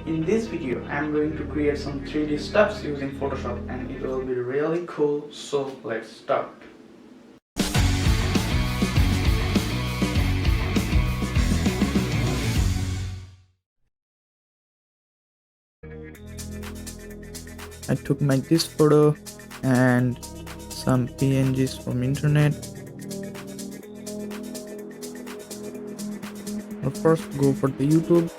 In this video, I'm going to create some 3D stuffs using Photoshop and it will be really cool, so let's start. I took this photo and some PNGs from internet. I'll first go for the YouTube.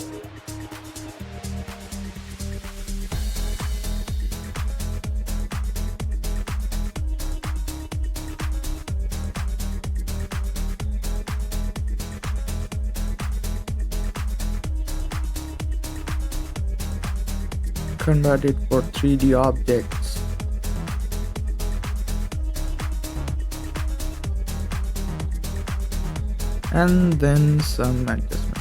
Convert it for 3D objects. And then some adjustments.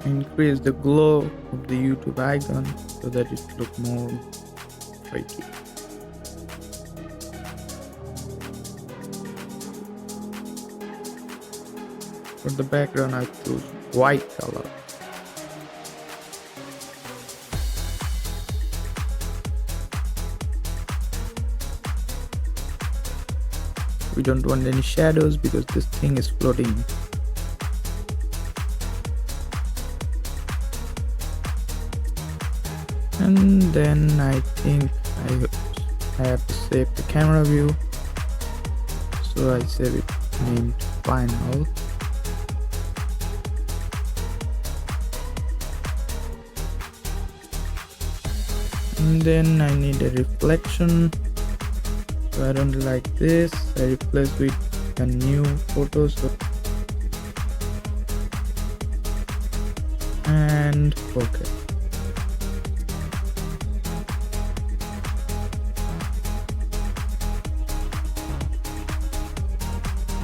Increase the glow of the YouTube icon so that it looks more tricky. For the background, I choose white color. We don't want any shadows because this thing is floating. And then I think I have to save the camera view, so I save it named final. And then I need a reflection, so I don't like this. I replace with a new photo, and okay.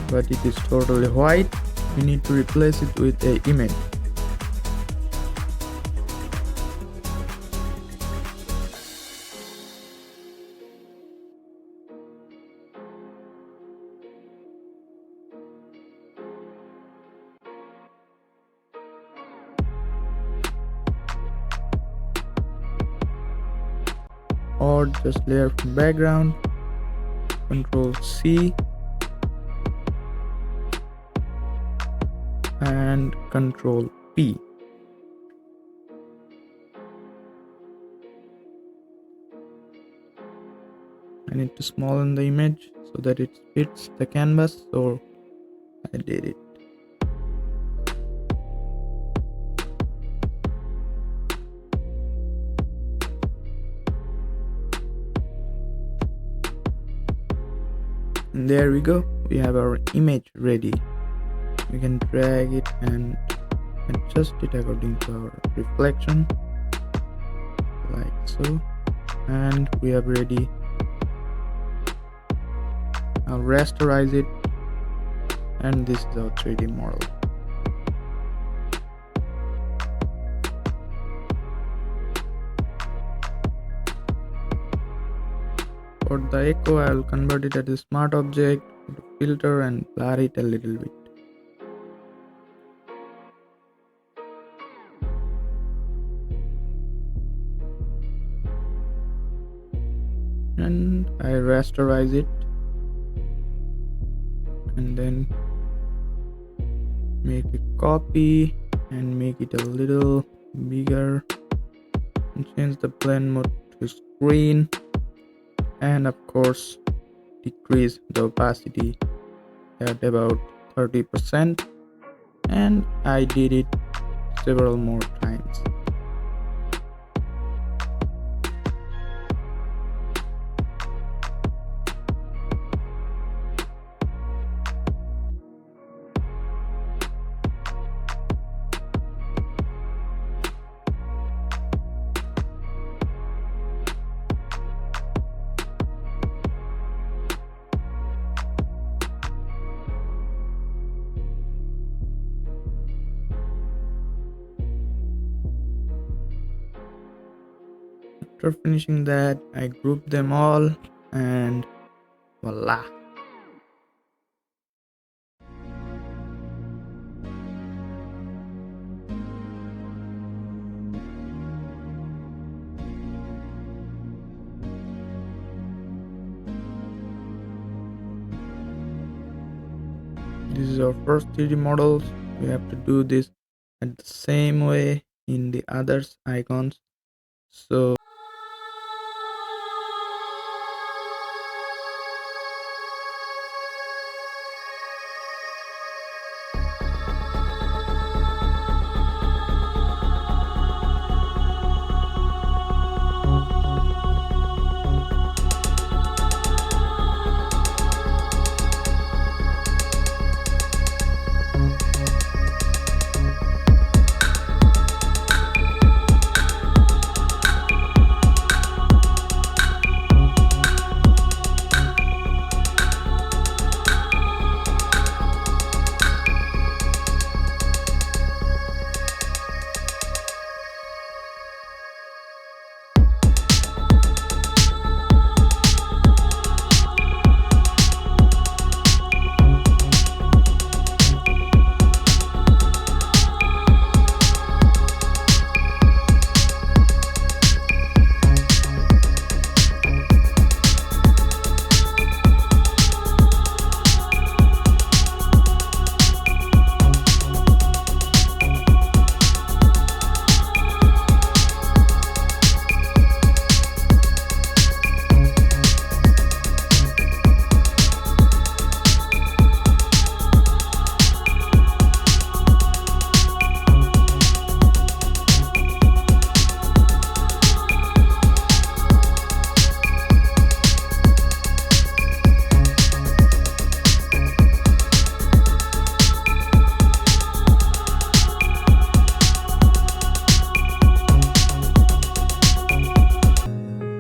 But it is totally white. We need to replace it with an image. Or just layer from background, Control C and Control P. I need to smallen the image so that it fits the canvas, so I did it. And there we go, we have our image ready. We can drag it and adjust it according to our reflection, like so, and we are ready. I'll rasterize it, and this is our 3D model. For the echo, I will convert it as a smart object, filter, and blur it a little bit. And I rasterize it, and then make a copy and make it a little bigger, and change the blend mode to screen, and of course decrease the opacity at about 30%. and I did it several more times. After finishing that, I grouped them all and voila. This is our first 3D models. We have to do this at the same way in the others icons. So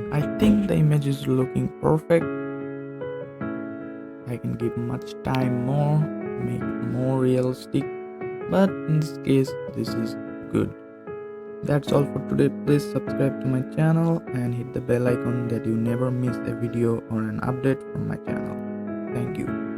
I think the image is looking perfect. I can give much time more to make it more realistic, but in this case, this is good. That's all for today. Please subscribe to my channel and hit the bell icon that you never miss a video or an update from my channel. Thank you.